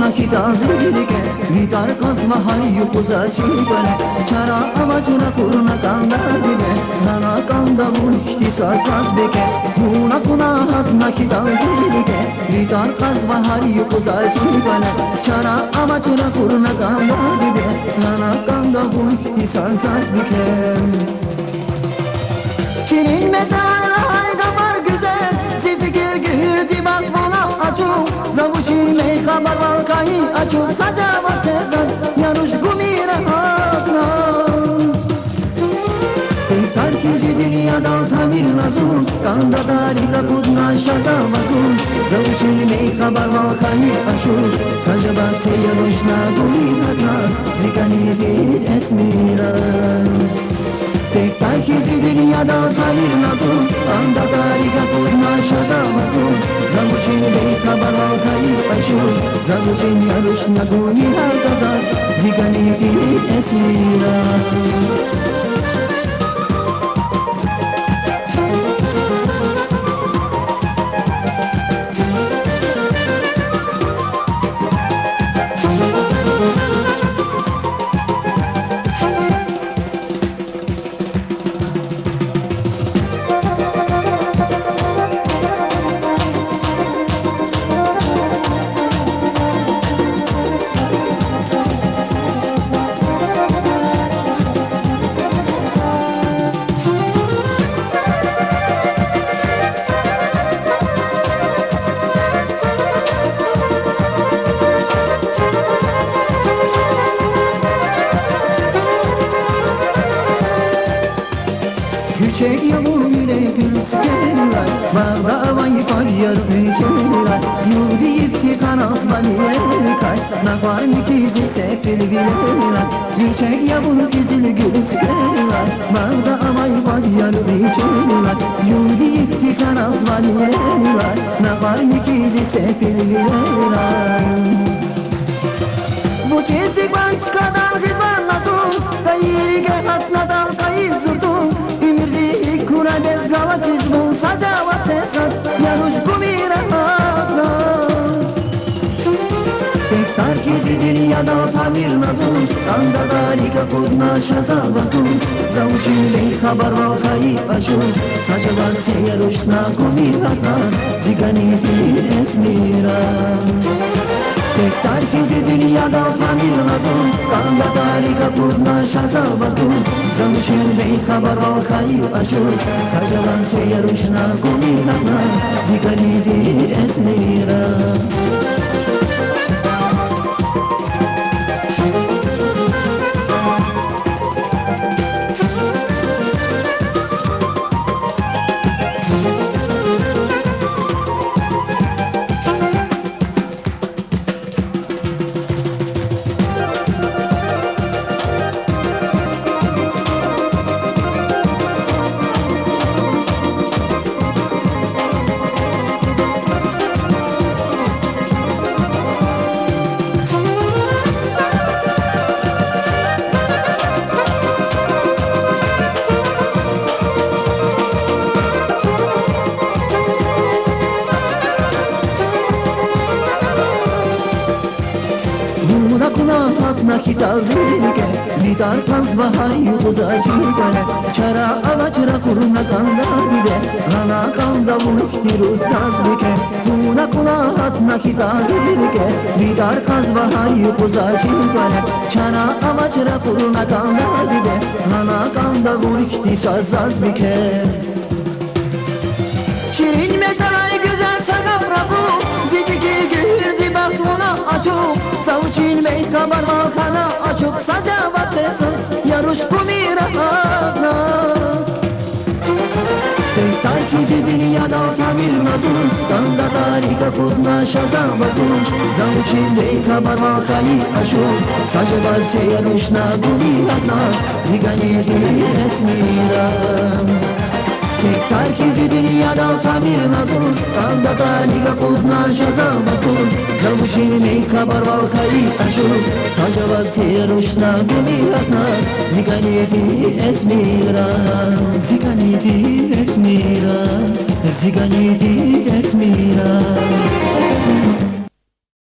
nakitazirike Vitar kazma hayyu kuzacibane Çara amacına kuruna kanda dibe Nana kanda bu ihtisasaz beke Buna kunahat nakitazirike Vitar kazma hayyu kuzacibane Çara amacına kuruna kanda dibe Nana kanda bu ihtisasaz beke Çinin mezarı hayda var güzel Zifikir gürti bak buna açuk Zavuçi meykabar valkayı açuk Sacavat sezan yaruş gumire haknaz Terkizi dünyada tamir nazun Kanda tarika kudna şaza vakun Zavuçi meykabar valkayı açuk Sacavat se yaruş na gumire haknaz Zikanidir esmiran Tek terkizi dünyada tamir nazun Anda tarika kudna şaza vakun Zavuçin bey kabar valkayı aşur Zavuçin yaruş naguni hakazaz Ziganiti esmira Gülçek yağmur yürek gülsükenler Bağda avayı payyar ülkeler Yurdi ifki kanas baniyer kay Nakvar mikizi sefil bileler Gülçek yağmur kizil gülsükenler Bağda avayı payyar ülkeler Yurdi ifki kanas baniyer Nakvar mikizi sefil bileler Bu çizik bançkadan hizban nazun Kayirge hatnadan kayil zurtun Bez galaçiz bu sacavat sesaz Yaruş gumire haknaz Tek tarkizi dünyada tamir nazun Kanda dalika kudna şaza vazgun Zavuçin bey kabar valkayı aşur Sacavat se yaruş na gumire haknaz Ziganiti esmira Tek terkizi dünyada tamir nazun Kanda tarika kudna şaza vazgun Zavuçin bey kabar valkayı aşur Sacavan se yaruş na gumire haknaz Ziganiti esmira Nakitazirike Vitar kazva hayyu kuzacibane Çara avaçra kuruna kanda dibe Rana kanda vulktiru sazbike Buna kulahat nakitazirike Vitar kazva hayyu kuzacibane Çara avaçra kuruna kanda dibe Rana kanda vulkti sazbike Şirin metalay güzel sakap rabu Zibiki gürzi baktuna açuk Zavuçin bey kabar valkana açuk Sacavat sesaz yaruş gumire haknaz Tek terkizi dünyada tamir nazun Kanda tarika kudna şaza vazgun Zavuçin bey kabar valkayı aşur Sacavat se yaruş na gumire haknaz Ziganiti esmira Tek terkizi dünyada tamir nazun Kanda tarika kudna şaza vazgun Zavuçin bey kabar valkayı aşur Sacavat se yaruş na gumire haknaz Ziganiti esmira Ziganiti esmira Ziganiti esmira